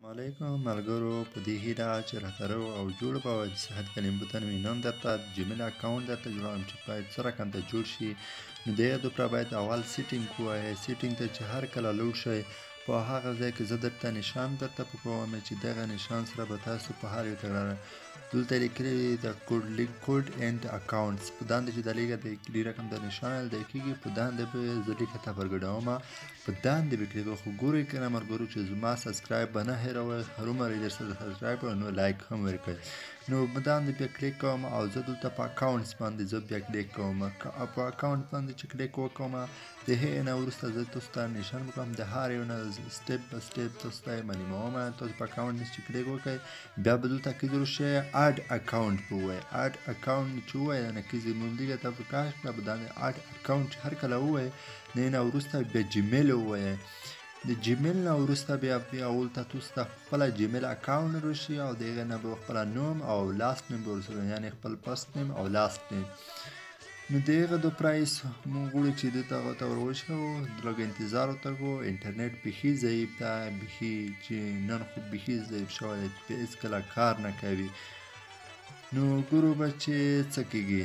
علیکم ملګرو په دې هیله چې راته روغ او جوړ به وئ. د صحت کلیم بوتن وي. نن درته جیمیل اکاونټ درته جوړوم چې باید څه رقم ته جوړ شي. نو د دې دپاره باید اول سیټینګ ووایئ. سیټینګ ته چې هر کله لوډ شئ په هغه ځای کې زه درته نشان درته پکوم چې دغه نشان سره به تاسو په هر یو تکرار دلته لیکلي دي د کوډ اینډ اکاونټس په داندې چې د لیکه د رقم د نشان لیدل کېږي په داندې به زه لیکه ته ورګډومه په داندې به کلیک خو ګورئ که نه ملګرو چې زما سبسکرایب به نه هېروئ هرومرو در سره سبسکرایب نو لایک هم ورکړئ. نو په داندې بیا کلیک کوم او زه دلته په اکاونټس باندې زه بیا کلیک کوم. په اکاونټ باندې چې کلیک وکوم د هغې نه وروسته زه تاسو ته نشان وکړم د هر یو نه سټپ به سټپ تاسو ته یې معلوموم. تاسو په اکاونټ چې کلیک وکړئ بیا به دلته کې جوړ شي اډ اکاونټ به ووایي. اډ اکاونټ چې ووایي یعنې که زموږ ته په کار کړه به داندې اډ اکاونټ هر کله ووایي د هغې نه وروسته بیا جیمیل ووایي. د جیمیل نه وروسته بیا ولته تاسو ته خپله جیمیل اکاونټ راشي او د هغې نه به خپله نوم او لاست نیم به ورسره یعنې خپل فرست نیم او لاست نیم. نو د هغه د پرایس مونږ غواړو چې دې ته هغه ته ور وشو لږ انتظار ورته کوو. انټرنیټ بیخي ضعیف ده بیخي چې نن خو بیخي ضعیف شوی دی چې هېڅکله کار نه کوي. نو ګورو به چې څه کېږي.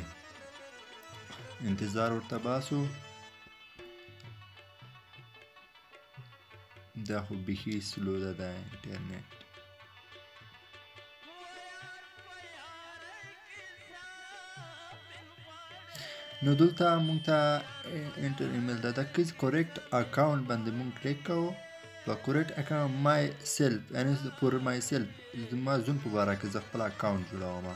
انتظار ورته باسو. دا خو بیخي سلو ده دا انټرنیټ. نو دلته مونږ ته انټر ایمیل ده د کیز کورکټ اکاونټ باندې مونږ کلیک کوو. په کورکټ اکاونټ مای سیلف یعنې فور مای سیلف زما ځون په باره کې زه خپل اکاونټ جوړوم.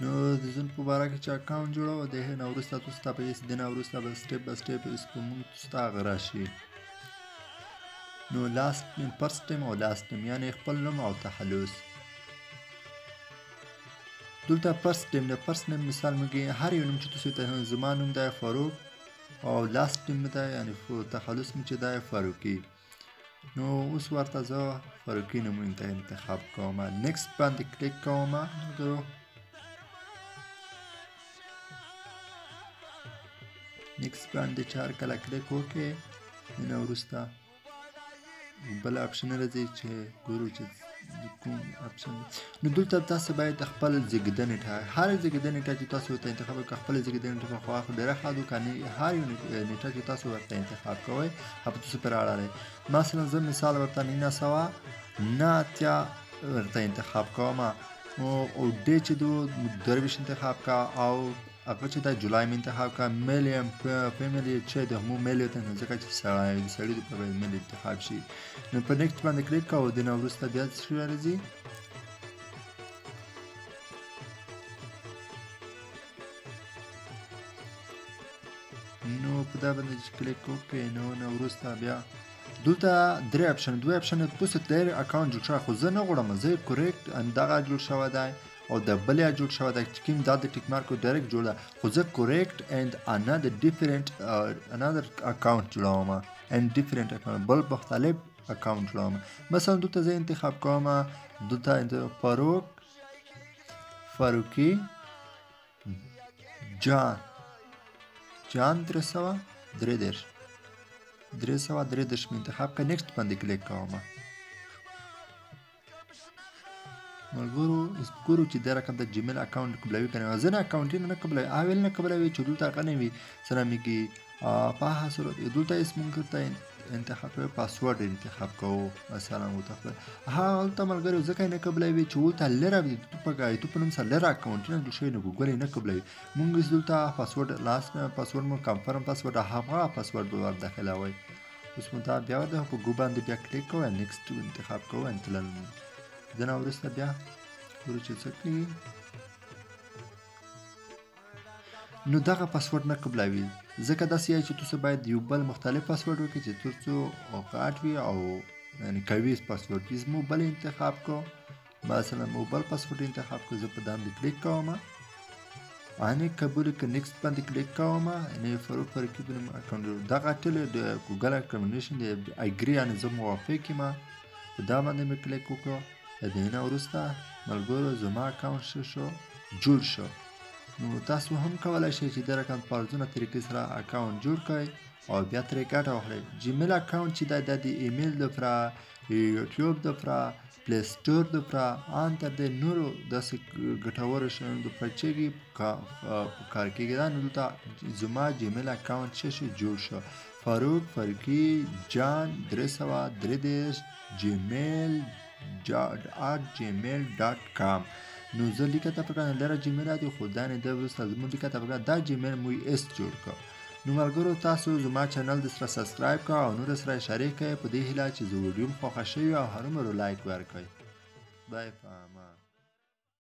نو د ځون په باره کې چې اکاونټ جوړوم د هغې نه وروسته تاسو ته به د نه وروسته به سټپ به سټپ مونږ تاسو ته هغه راشي. نو لاست نیم فرست نیم او لاست نیم یعنې خپل نوم او تخلص. دلته فرست نیم د فرست نیم مثال موږ هر یو نوم چې تاسو ته زما نوم دی فاروق او لاست نیم مې دی یعنې تخلص مې چې دی فاروقي. نو اوس ورته زه فاروقي نوم انتخاب کوم. نیکسټ باندې کلیک کوم. نیکسټ باندې چې هر کله کلیک وکړې نه وروسته بل اپشن راځي چې ګورو چې کوم اپشن. نو دلته تاسو باید خپل زیږیدنې ټاکئ. هر زیږیدنې نیټه چې تاسو ورته انتخاب کړئ خپله زیږیدنې نیټه خو هغه ډېره ښه ده. که هر یو نیټه چې تاسو ورته انتخاب کوئ هغه تاسو پرې اړه لري. مثلا زه مثال ورته 1989 ورته انتخاب کوم او ډې چې دو 22 انتخاب کا او هغه چې د جولای مې انتخاب کړه. میل یم فیمیل چې د همو میل ته ځکه چې سړي د په میل انتخاب شي. نو په نیکسټ باندې کلیک کوو. د نه وروسته بیا څه شی راځي نو په دا باندې چې کلیک وکړئ نو نه وروسته بیا دلته درې اپشن دوه اپشن تاسو ته اکاونټ جوړ شوی خو زه نه غواړم زه کورکټ دغه جوړ شوی دی او د بل یا جوړ شوی دی چې کوم دا د ټیک مارک ډایرکټ جوړ ده خو زه کورکټ اینډ انادر ډیفرنٹ انادر اکاونټ جوړوم اینډ ډیفرنٹ اکاونټ بل مختلف اکاونټ جوړوم. مثلا دلته زه انتخاب کوم دلته فاروقي جان 333 مې انتخاب کړه. نیکسټ باندې کلیک کوم. ملګرو ګورو چې دا رقم د جیمیل اکاونټ قبلوي که نه. ځینې اکاونټونه نه قبلوي اول نه قبلوي چې دلته هغه نه وي سره میږي په هغه صورت دلته اسم مونږ ته انتخاب کوو پاسورډ انتخاب کوو. مثلا هلته ملګرو ځکه یې نه قبلوي چې ولته لره وي تو په نوم سره لره اکاونټونه جوړ شوي نو ګوګل یې نه قبلوي. مونږ دلته پاسورډ لاست پاسورډ مو کنفرم پاسورډ هغه پاسورډ به ور داخلوئ. اوس مو دا بیا د په ګو باندې بیا کلیک کوئ نیکسټ انتخاب کوئ انتلل د نه وروسته بیا ګورو چې څه کېږي. نو دغه پاسورډ نه قبلوي ځکه داسې یې چې تاسو باید یو بل مختلف پاسورډ وکړئ چې تر څو اوقات وي او یعنې قوي پاسورډ وي. مو بل انتخاب کو مثلا مو بل پاسورډ انتخاب کو. زه په باندې کلیک کوم انې قبول که نیکسټ باندې کلیک کوم یعنې فاروقي بنوم اکاونټ دغه ټول د ګوګل اکامډیشن د اګري یعنې زه موافق یم. په دا باندې مې کلیک وکړو. د دې نه وروسته ملګرو زما اکاونټ څه شو جوړ شو. نو تاسو هم کولی شئ چې د رقم په ارزونه طریقې سره اکاونټ جوړ کړئ او بیا ترې ګټه واخلئ. جیمیل اکاونټ چې دی دا د ایمیل لپاره یوټیوب دپاره، پلی سټور دپاره، ان تر دې نورو داسې ګټورو شیانو دپاره چې کار کېږي. دا نو دلته زما جیمیل اکاونټ څه شو جوړ شو، فاروق فرقي جان 333 gmail.com. نو زه لیکه ته پکار لره جیمیل دی خو دا نه د وروسته زموږ لیکه ته پکار دا جیمیل مو اس جوړ کړ. نو ملګرو تاسو زما چینل د سره سبسکرایب کړه او نور سره شریک کړئ په دې هیله چې زه ویډیو خوښه شوي او هرومرو لایک ورکړئ. خدای په امان.